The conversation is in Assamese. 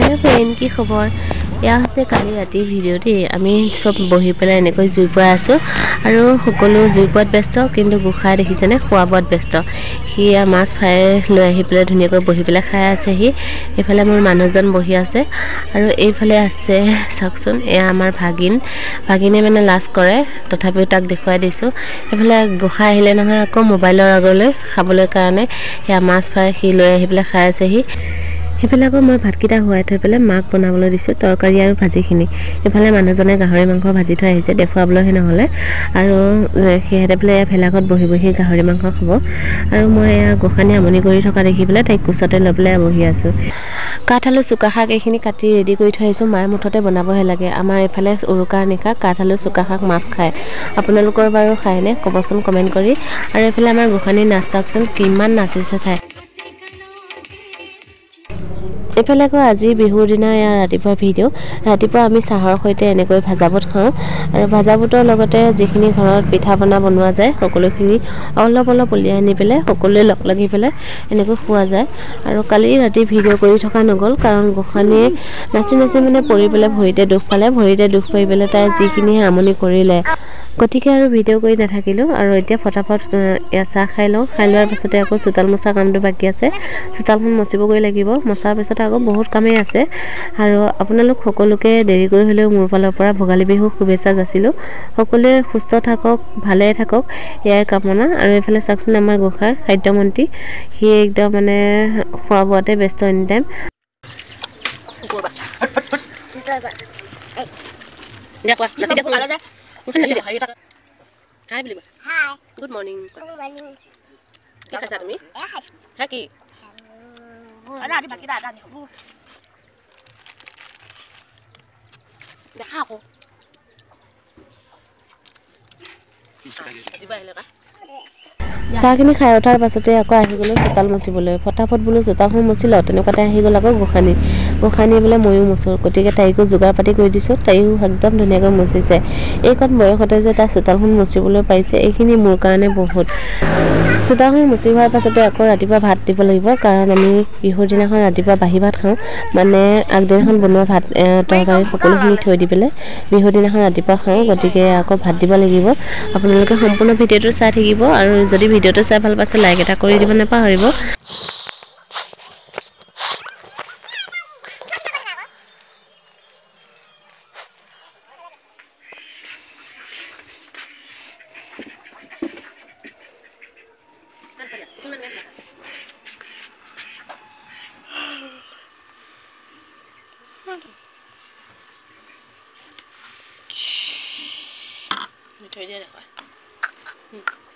হেল্ল' ফ্ৰেণ্ড, কি খবৰ? এয়া হৈছে কালি ৰাতিৰ ভিডিঅ' দেই। আমি চব বহি পেলাই এনেকৈ জুই পোৱাই আছোঁ আৰু সকলো জুই পোৱাত ব্যস্ত, কিন্তু গোসাঁই দেখিছেনে খোৱা বোৱাত ব্যস্ত। সি মাছ ফ্ৰাই লৈ আহি পেলাই ধুনীয়াকৈ বহি পেলাই খাই আছেহি। এইফালে মোৰ মানুহজন বহি আছে আৰু এইফালে আছে চাওকচোন, এয়া আমাৰ ভাগিনে মানে লাজ কৰে, তথাপিও তাক দেখুৱাই দিছোঁ। এইফালে গোসাঁই আহিলে নহয় আকৌ মোবাইলৰ আগলৈ খাবলৈ কাৰণে সেয়া মাছ ফ্ৰাই সি লৈ আহি পেলাই খাই আছেহি। সেইফালে আকৌ মই ভাতকেইটা শুৱাই থৈ পেলাই মাক বনাবলৈ দিছোঁ তৰকাৰী আৰু ভাজিখিনি। এইফালে মানুহজনে গাহৰি মাংস ভাজি থৈ আহিছে, দেখুৱাবলৈহে নহ'লে। আৰু সিহঁতে বোলে ভেলাঘৰত বহি বহি গাহৰি মাংস খাব। আৰু মই এয়া গোসাঁনী আমনি কৰি থকা দেখি পেলাই তাইক কোচতে লৈ পেলাই বহি আছোঁ। কাঠ আলু চুকা শাক এইখিনি কাটি ৰেডি কৰি থৈ আহিছোঁ, মায়ে মুঠতে বনাবহে লাগে। আমাৰ এইফালে উৰুকাৰ নিশা কাঠ আলু চুকা শাক মাছ খায়। আপোনালোকৰ বাৰু খায়নে ক'বচোন কমেণ্ট কৰি। আৰু এইফালে আমাৰ গোসাঁনী নাচ চাওকচোন, কিমান নাচিছে তাই। এইফালে আকৌ আজি বিহুৰ দিনা এয়া ৰাতিপুৱা ভিডিঅ'। ৰাতিপুৱা আমি চাহৰ সৈতে এনেকৈ ভাজা বুট খাওঁ আৰু ভাজা বুটৰ লগতে যিখিনি ঘৰত পিঠা পনা বনোৱা যায় সকলোখিনি অলপ উলিয়াই আনি পেলাই সকলোৱে লগ লাগি পেলাই এনেকৈ খোৱা যায়। আৰু কালি ৰাতি ভিডিঅ' কৰি থকা নগ'ল, কাৰণ গোসাঁনীয়ে নাচি মানে পৰি পেলাই ভৰিতে দুখ পালে। ভৰিতে দুখ পাই পেলাই তাই যিখিনিহে আমনি কৰিলে, গতিকে আৰু ভিডিঅ' কৰি নাথাকিলোঁ। আৰু এতিয়া ফটাফট চাহ খাই লওঁ। খাই লোৱাৰ পাছতে আকৌ চোতাল মোচা কামটো বাকী আছে, চোতালখন মচিবগৈ লাগিব। মচাৰ পিছতে আকৌ বহুত কামেই আছে। আৰু আপোনালোক সকলোকে দেৰি কৰি হ'লেও মোৰ ফালৰ পৰা ভোগালী বিহু শুভেচ্ছা যাচিলোঁ। সকলোৱে সুস্থ থাকক, ভালে থাকক, এয়াই কামনা। আৰু এইফালে চাওকচোন আমাৰ গোসাঁই খাদ্যমন্ত্ৰী, সি একদম মানে খোৱা বোৱাতে ব্যস্ত এনি টাইম। Good morning. কি খাইছা তুমি? কি দেখা আকৌ চাহখিনি খাই উঠাৰ পাছতে আকৌ আহি গ'লোঁ চোতাল মচিবলৈ। ফটাফট বোলো চোতালখন মচি লওঁ, তেনেকুৱাতে আহি গ'ল আকৌ গোসাঁনী বোলে ময়ো মচোঁ, গতিকে তাইকো যোগাৰ পাতি কৰি দিছোঁ। তাইও একদম ধুনীয়াকৈ মচিছে। এইকণ বয়সতে যে তাই চোতালখন মচিবলৈ পাৰিছে, এইখিনি মোৰ কাৰণে বহুত। চোতালখন মচি হোৱাৰ পাছতে আকৌ ৰাতিপুৱা ভাত দিব লাগিব, কাৰণ আমি বিহুৰ দিনাখন ৰাতিপুৱা বাহি ভাত খাওঁ। মানে আগদিনাখন বনোৱা ভাত তৰকাৰী সকলোখিনি থৈ দি পেলাই বিহুৰ দিনাখন ৰাতিপুৱা খাওঁ, গতিকে আকৌ ভাত দিব লাগিব। আপোনালোকে সম্পূৰ্ণ ভিডিঅ'টো চাই থাকিব, আৰু যদি ভিডিঅ'টো চাই ভাল পাইছে লাইক এটা কৰি দিব নাপাহৰিব। থৈ দিয়া দেখুৱা।